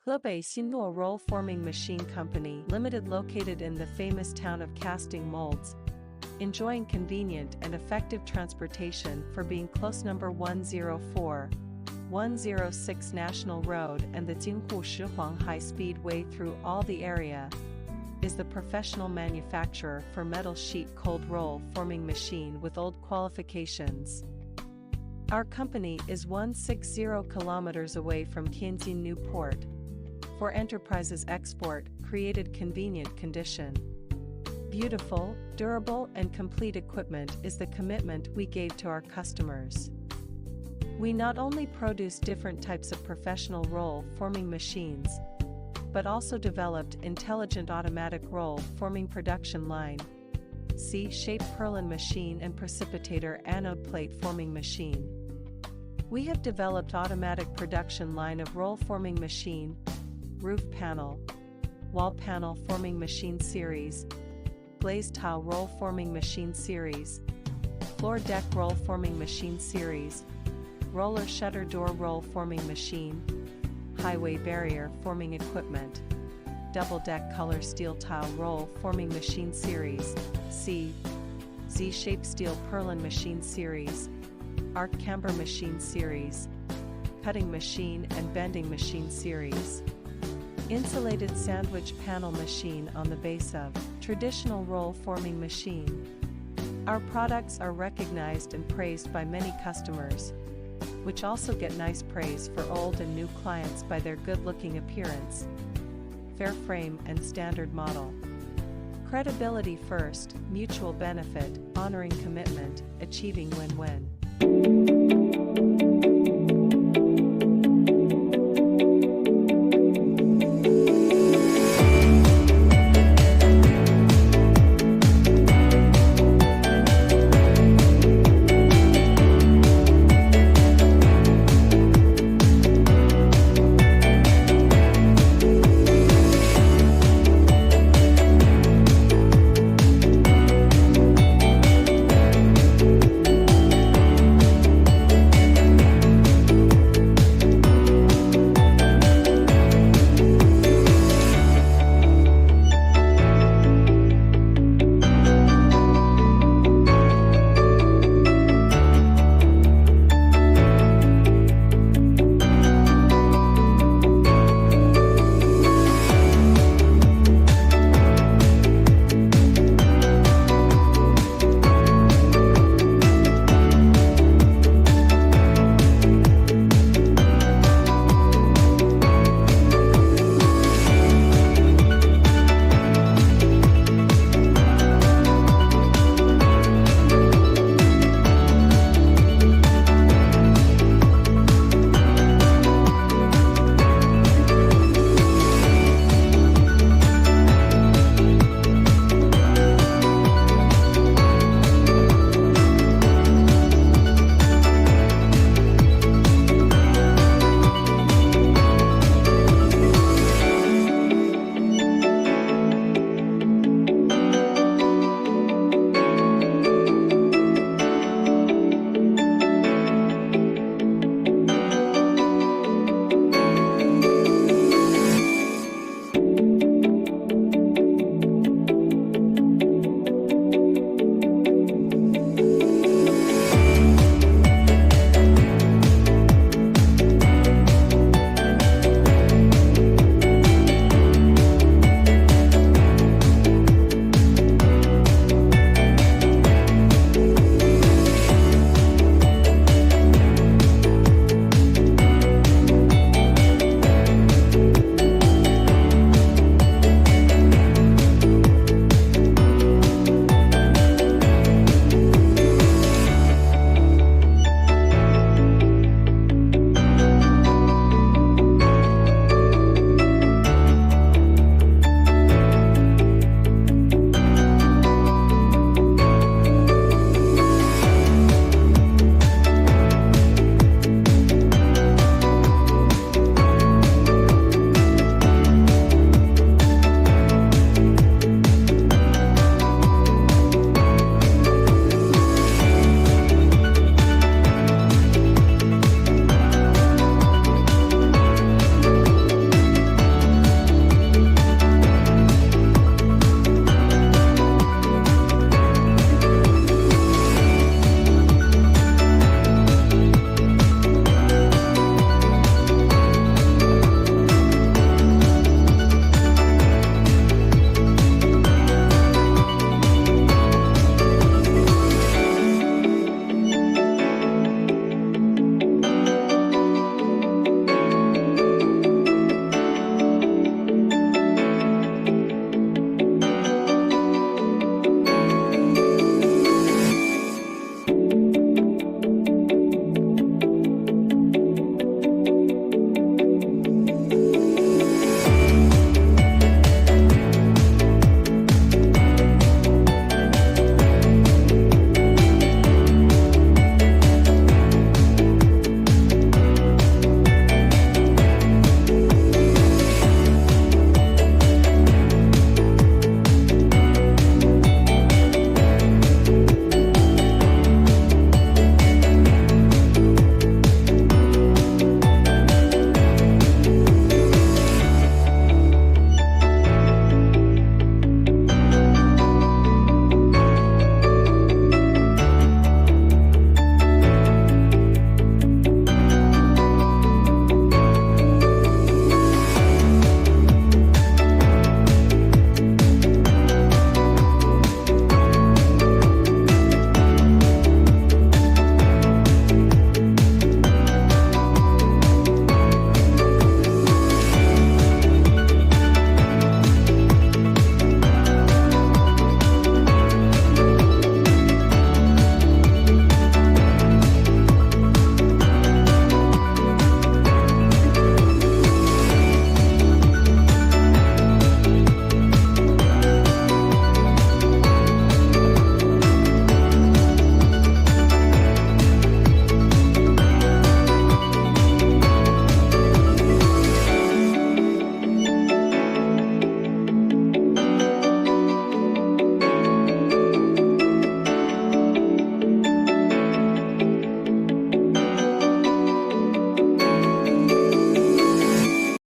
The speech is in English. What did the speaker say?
Club Sinua Roll Forming Machine Company Limited, located in the famous town of Casting Molds, enjoying convenient and effective transportation for being close. Number 104, 106 National Road and the Jinghu Shihuang High-Speed Way through all the area, is the professional manufacturer for metal sheet cold roll forming machine with old qualifications. Our company is 160 kilometers away from Tianjin New Port. For enterprises export, created convenient condition. Beautiful, durable and complete equipment is the commitment we gave to our customers. We not only produce different types of professional roll forming machines, but also developed intelligent automatic roll forming production line, C-shaped purlin machine and precipitator anode plate forming machine. We have developed automatic production line of roll forming machine, roof panel, wall panel forming machine series, glazed tile roll forming machine series, floor deck roll forming machine series, roller shutter door roll forming machine, highway barrier forming equipment, double deck color steel tile roll forming machine series, Z-shaped steel purlin machine series, arc camber machine series, cutting machine and bending machine series, insulated sandwich panel machine on the base of traditional roll forming machine. Our products are recognized and praised by many customers, which also get nice praise for old and new clients by their good-looking appearance, fair frame and standard model. Credibility first, mutual benefit, honoring commitment, achieving win-win.